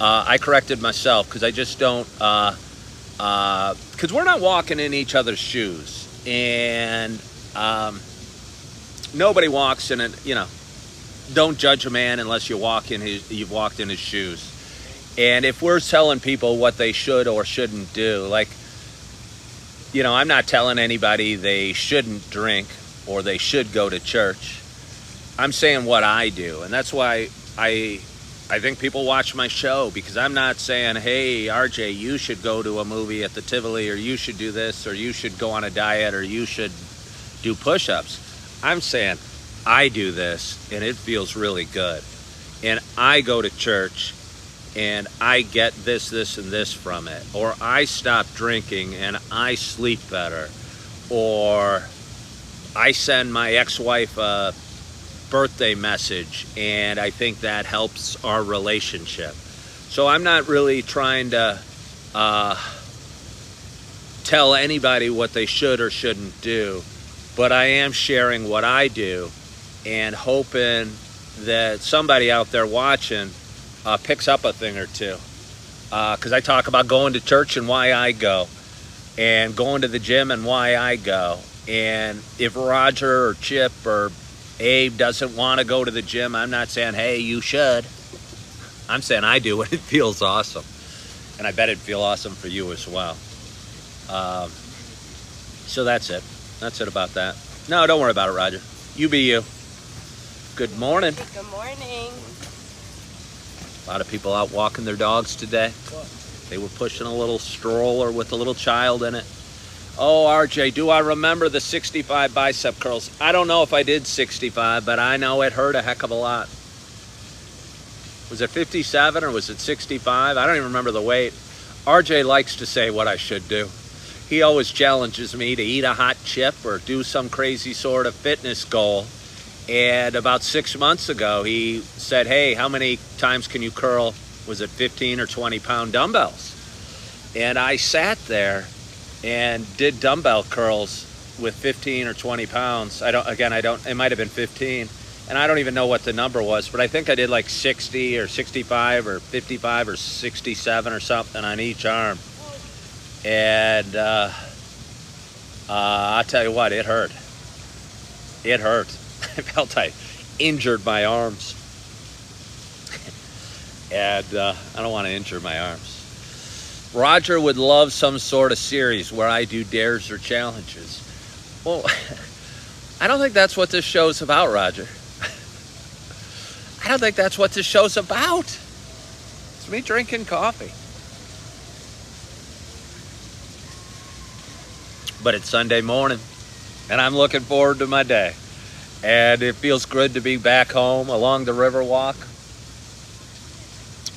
I corrected myself because I just don't, because we're not walking in each other's shoes, and nobody walks in it. You know, don't judge a man unless you've walked in his shoes. And if we're telling people what they should or shouldn't do, like, you know, I'm not telling anybody they shouldn't drink or they should go to church. I'm saying what I do, and that's why I think people watch my show, because I'm not saying, hey, RJ, you should go to a movie at the Tivoli, or you should do this, or you should go on a diet, or you should do push-ups. I'm saying I do this, and it feels really good. And I go to church, and I get this, and this from it. Or I stop drinking, and I sleep better. Or I send my ex-wife a birthday message, and I think that helps our relationship. So I'm not really trying to tell anybody what they should or shouldn't do, but I am sharing what I do and hoping that somebody out there watching picks up a thing or two, because I talk about going to church and why I go, and going to the gym and why I go. And if Roger or Chip or Abe doesn't want to go to the gym, I'm not saying, hey, you should. I'm saying I do, and it feels awesome. And I bet it'd feel awesome for you as well. So that's it. That's it about that. No, don't worry about it, Roger. You be you. Good morning. Good morning. A lot of people out walking their dogs today. They were pushing a little stroller with a little child in it. Oh, RJ, do I remember the 65 bicep curls? I don't know if I did 65, but I know it hurt a heck of a lot. Was it 57 or was it 65? I don't even remember the weight. RJ likes to say what I should do. he always challenges me to eat a hot chip or do some crazy sort of fitness goal. And about 6 months ago, he said, hey, how many times can you curl, was it 15 or 20 pound dumbbells? And I sat there and did dumbbell curls with 15 or 20 pounds. It might have been 15. And I don't even know what the number was, but I think I did like 60 or 65 or 55 or 67 or something on each arm. And I'll tell you what, it hurt. It hurt. I felt I injured my arms. And I don't want to injure my arms. Roger would love some sort of series where I do dares or challenges. Well, I don't think that's what this show's about, Roger. I don't think that's what this show's about. It's me drinking coffee. But it's Sunday morning, and I'm looking forward to my day. And it feels good to be back home along the Riverwalk.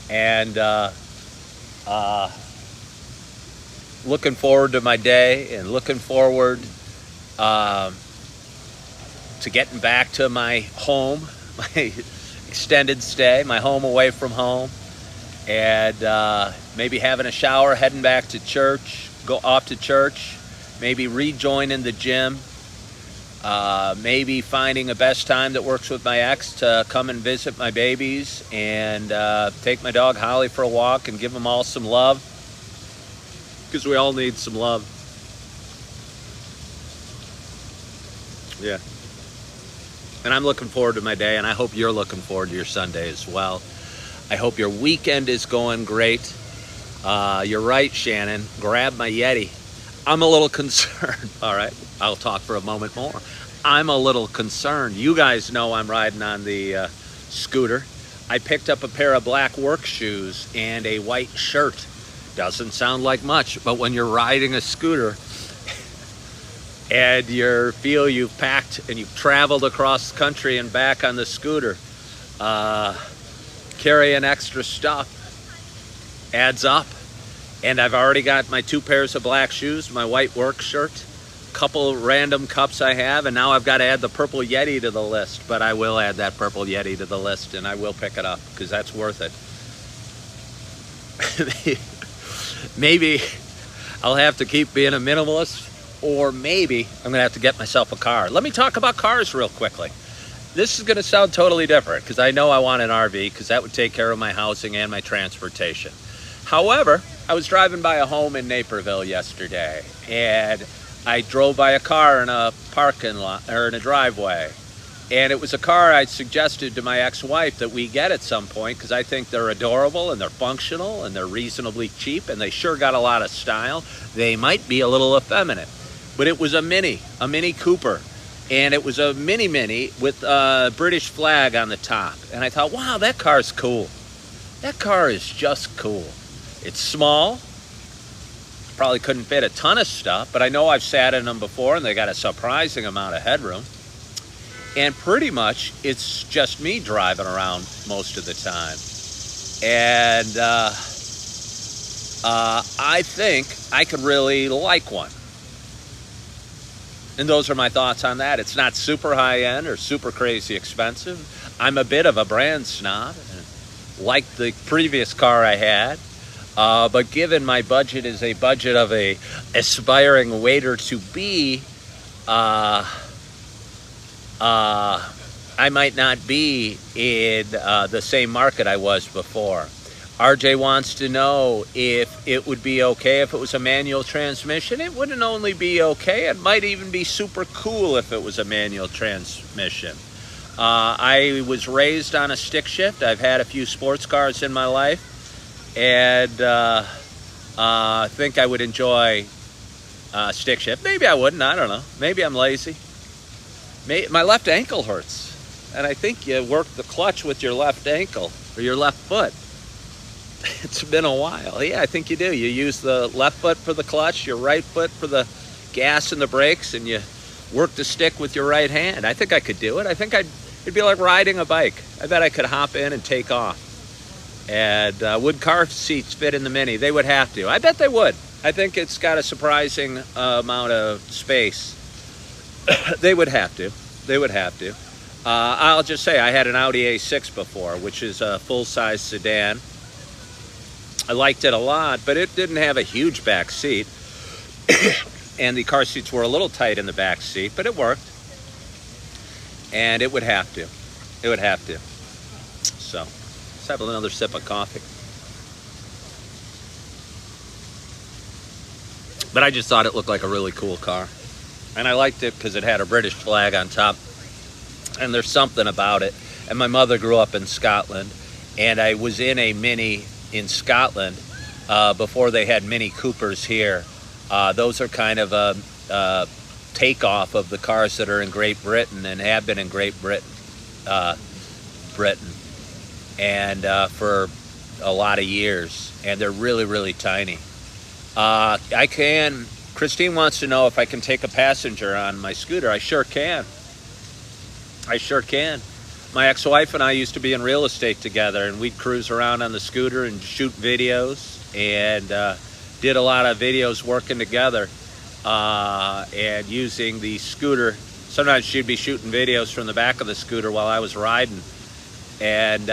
And looking forward to my day and looking forward to getting back to my home, my extended stay, my home away from home, and maybe having a shower, heading back to church, go off to church, maybe rejoining the gym, maybe finding a best time that works with my ex to come and visit my babies and take my dog Holly for a walk and give them all some love, because we all need some love. Yeah. And I'm looking forward to my day, and I hope you're looking forward to your Sunday as well. I hope your weekend is going great. You're right, Shannon. Grab my Yeti. I'm a little concerned. All right, I'll talk for a moment more. I'm a little concerned. You guys know I'm riding on the scooter. I picked up a pair of black work shoes and a white shirt. Doesn't sound like much, but when you're riding a scooter and you feel you've packed and you've traveled across the country and back on the scooter, carrying extra stuff adds up. And I've already got my 2 pairs of black shoes, my white work shirt, a couple random cups I have, and now I've got to add the purple Yeti to the list. But I will add that purple Yeti to the list, and I will pick it up because that's worth it. Maybe I'll have to keep being a minimalist, or maybe I'm going to have to get myself a car. Let me talk about cars real quickly. This is going to sound totally different because I know I want an RV because that would take care of my housing and my transportation. However, I was driving by a home in Naperville yesterday, and I drove by a car in a parking lot, or in a driveway, and it was a car I'd suggested to my ex-wife that we get at some point because I think they're adorable and they're functional and they're reasonably cheap and they sure got a lot of style. They might be a little effeminate, but it was a Mini Cooper, and it was a mini with a British flag on the top, and I thought, wow, that car's cool. That car is just cool. It's small, probably couldn't fit a ton of stuff, but I know I've sat in them before and they got a surprising amount of headroom. And pretty much it's just me driving around most of the time. And I think I could really like one. And those are my thoughts on that. It's not super high end or super crazy expensive. I'm a bit of a brand snob, like the previous car I had. But given my budget is a budget of a aspiring waiter to be, I might not be in the same market I was before. RJ wants to know if it would be okay if it was a manual transmission. It wouldn't only be okay, it might even be super cool if it was a manual transmission. I was raised on a stick shift. I've had a few sports cars in my life. And I think I would enjoy stick shift. Maybe I wouldn't. I don't know. Maybe I'm lazy. My left ankle hurts, and I think you work the clutch with your left ankle or your left foot. It's been a while. Yeah, I think you do. You use the left foot for the clutch, your right foot for the gas and the brakes, and you work the stick with your right hand. I think I could do it. I think it'd be like riding a bike. I bet I could hop in and take off. And would car seats fit in the Mini? They would have to. I bet they would. I think it's got a surprising amount of space. They would have to. They would have to. I'll just say I had an Audi A6 before, which is a full-size sedan. I liked it a lot, but it didn't have a huge back seat. And the car seats were a little tight in the back seat, but it worked. And it would have to. It would have to. So, let's have another sip of coffee. But I just thought it looked like a really cool car. And I liked it because it had a British flag on top. And there's something about it. And my mother grew up in Scotland. And I was in a Mini in Scotland before they had Mini Coopers here. Those are kind of a takeoff of the cars that are in Great Britain and have been in Great Britain. And for a lot of years. And they're really, really tiny. Christine wants to know if I can take a passenger on my scooter. I sure can. I sure can. My ex-wife and I used to be in real estate together, and we'd cruise around on the scooter and shoot videos, and did a lot of videos working together and using the scooter. Sometimes she'd be shooting videos from the back of the scooter while I was riding, and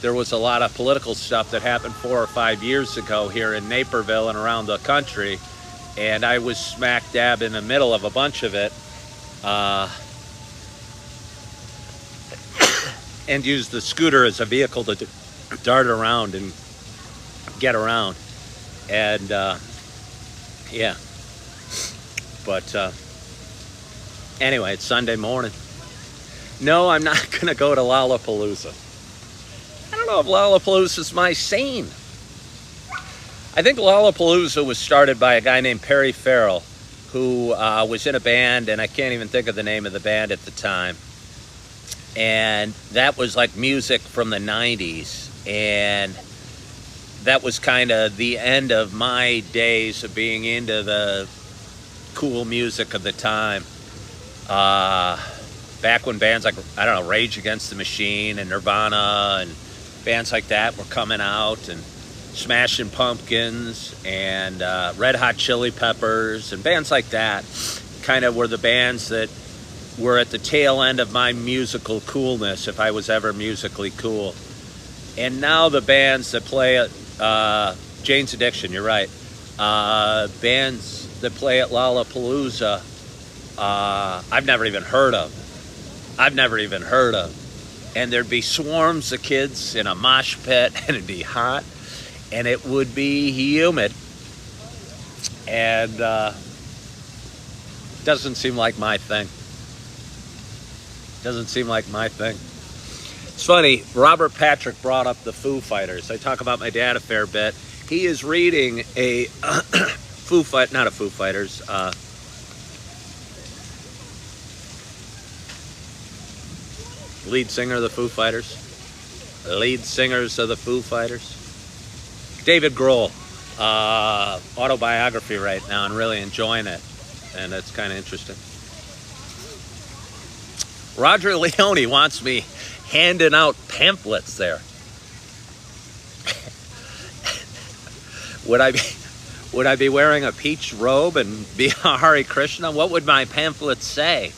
there was a lot of political stuff that happened 4 or 5 years ago here in Naperville and around the country, and I was smack dab in the middle of a bunch of it, and used the scooter as a vehicle to dart around and get around. And yeah, but anyway, it's Sunday morning. No, I'm not gonna go to Lollapalooza. I don't know if Lollapalooza is my scene. I think Lollapalooza was started by a guy named Perry Farrell, who was in a band, and I can't even think of the name of the band at the time. And that was like music from the 90s. And that was kind of the end of my days of being into the cool music of the time. Back when bands like, I don't know, Rage Against the Machine and Nirvana and bands like that were coming out, and Smashing Pumpkins and Red Hot Chili Peppers and bands like that kind of were the bands that were at the tail end of my musical coolness, if I was ever musically cool. And now the bands that play at Jane's Addiction, you're right, bands that play at Lollapalooza, I've never even heard of. And there'd be swarms of kids in a mosh pit, and it'd be hot, and it would be humid, and doesn't seem like my thing. It's funny, Robert Patrick brought up the Foo Fighters. I talk about my dad a fair bit. He is reading a lead singer of the Foo Fighters. Lead singers of the Foo Fighters. David Grohl, autobiography right now, and really enjoying it. And it's kind of interesting. Roger Leone wants me handing out pamphlets there. Would I be wearing a peach robe and be a Hare Krishna? What would my pamphlets say?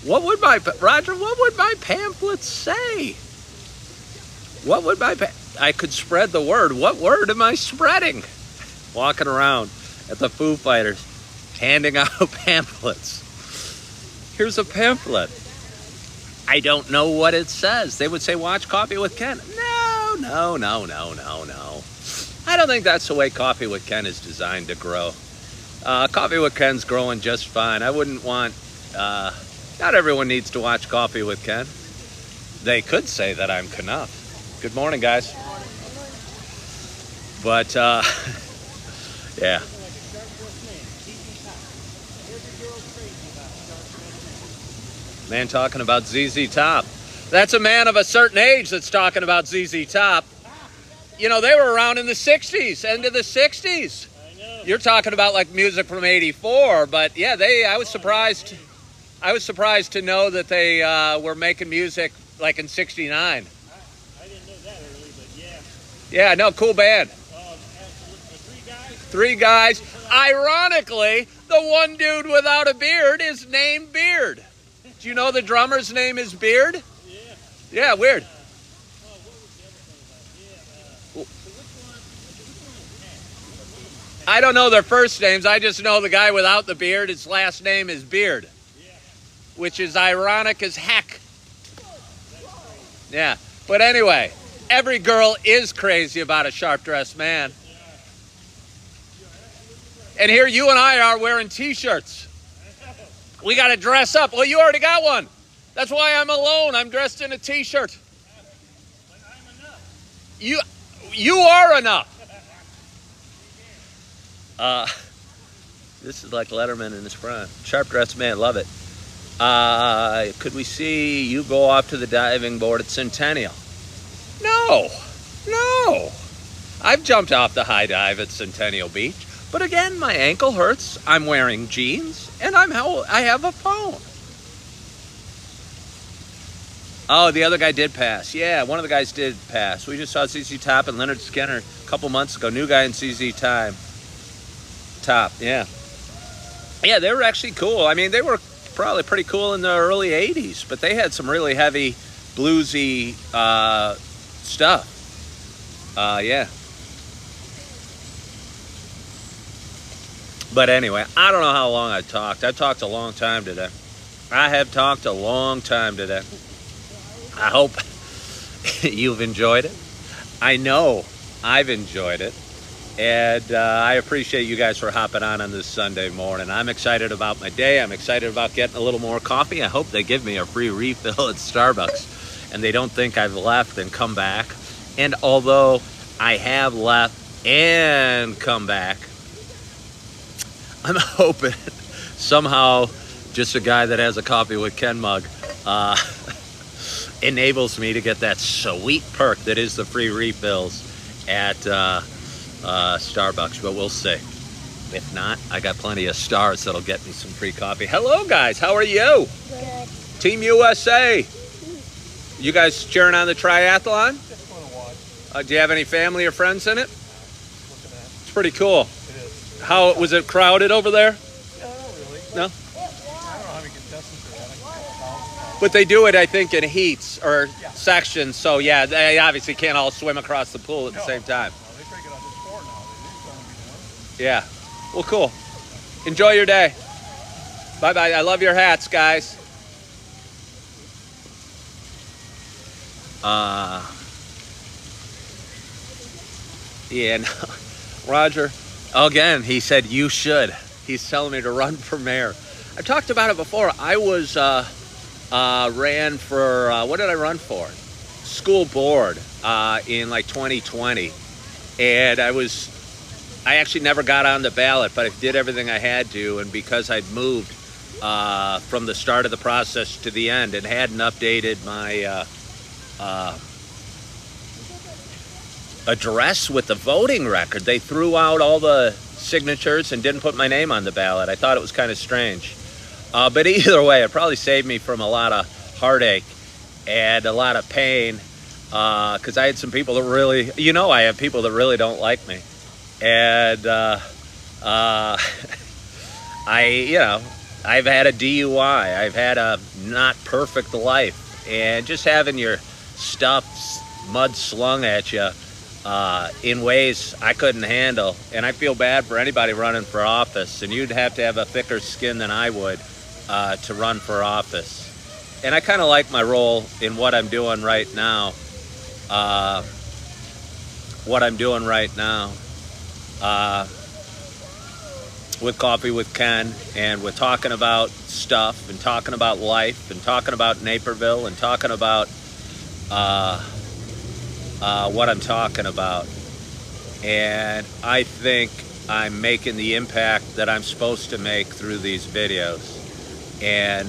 Roger, what would my pamphlets say? I could spread the word. What word am I spreading? Walking around at the Foo Fighters, handing out pamphlets. Here's a pamphlet. I don't know what it says. They would say, watch Coffee with Ken. No. I don't think that's the way Coffee with Ken is designed to grow. Coffee with Ken's growing just fine. I wouldn't want... not everyone needs to watch Coffee with Ken. They could say that I'm Knuff. Good morning, guys. But, yeah. Man talking about ZZ Top. That's a man of a certain age that's talking about ZZ Top. You know, they were around in the 60s, end of the 60s. I know. You're talking about like music from 84, but yeah, I was surprised to know that they were making music like in 69. I didn't know that early, but yeah. Yeah, no, cool band. The three guys, 3 guys. Ironically, the one dude without a beard is named Beard. Do you know the drummer's name is Beard? Yeah, weird. I don't know their first names. I just know the guy without the beard, his last name is Beard, which is ironic as heck. Yeah, but anyway, every girl is crazy about a sharp-dressed man. And here you and I are wearing T-shirts. We got to dress up. Well, you already got one. That's why I'm alone. I'm dressed in a T-shirt. You are enough. This is like Letterman in his prime. Sharp-dressed man, love it. Could we see you go off to the diving board at Centennial? No. I've jumped off the high dive at Centennial Beach, but again, my ankle hurts. I'm wearing jeans, and I have a phone. Oh, the other guy did pass. Yeah, one of the guys did pass. We just saw ZZ Top and Leonard Skinner a couple months ago. New guy in ZZ Top, yeah. Yeah, they were actually cool. I mean, they were probably pretty cool in the early 80s, but they had some really heavy, bluesy stuff. Yeah. But anyway, I don't know how long I talked. I talked a long time today. I have talked a long time today. I hope you've enjoyed it. I know I've enjoyed it. And I appreciate you guys for hopping on this Sunday morning. I'm excited about my day. I'm excited about getting a little more coffee. I hope they give me a free refill at Starbucks and they don't think I've left and come back. And although I have left and come back, I'm hoping somehow just a guy that has a coffee with Ken mug enables me to get that sweet perk that is the free refills at Starbucks, but we'll see. If not, I got plenty of stars that'll get me some free coffee. Hello, guys. How are you? Good. Team USA. You guys cheering on the triathlon? Just want to watch. Do you have any family or friends in it? Looking at. It's pretty cool. It is. How was it crowded over there? Yeah, not really. No? I don't know how many contestants there are. Like 1,000. But they do it, I think, in heats or Yeah. sections. So, yeah, they obviously can't all swim across the pool at the same time. No, they break it out to 4 now. They used to only be 1. Yeah. Well, cool. Enjoy your day. Bye-bye. I love your hats, guys. Yeah, no. Roger, again, he said, you should. He's telling me to run for mayor. I talked about it before. I was, ran for, what did I run for? School board in like 2020. And I actually never got on the ballot, but I did everything I had to. And because I'd moved from the start of the process to the end and hadn't updated my address with the voting record, they threw out all the signatures and didn't put my name on the ballot. I thought it was kind of strange. But either way, it probably saved me from a lot of heartache and a lot of pain because I had some people that really, I have people that really don't like me. And I've had a DUI. I've had a not perfect life. And just having your stuff mud slung at you in ways I couldn't handle. And I feel bad for anybody running for office. And you'd have to have a thicker skin than I would to run for office. And I kind of like my role in what I'm doing right now. With Coffee with Ken, and with talking about stuff and talking about life and talking about Naperville and talking about what I'm talking about. And I think I'm making the impact that I'm supposed to make through these videos and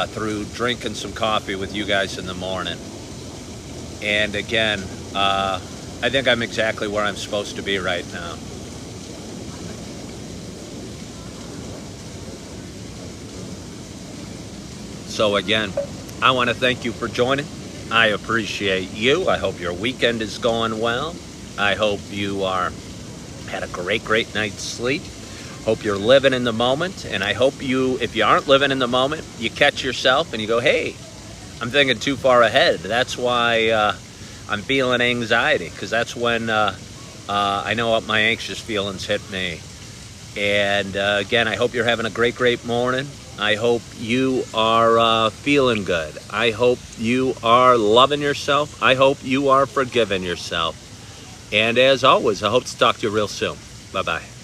through drinking some coffee with you guys in the morning. And again, I think I'm exactly where I'm supposed to be right now. So again, I want to thank you for joining. I appreciate you. I hope your weekend is going well. I hope you are had a great night's sleep. Hope you're living in the moment, and I hope you, if you aren't living in the moment, you catch yourself and you go, hey, I'm thinking too far ahead. That's why I'm feeling anxiety, because that's when I know what my anxious feelings hit me. And again, I hope you're having a great morning. I hope you are feeling good. I hope you are loving yourself. I hope you are forgiving yourself. And as always, I hope to talk to you real soon. Bye-bye.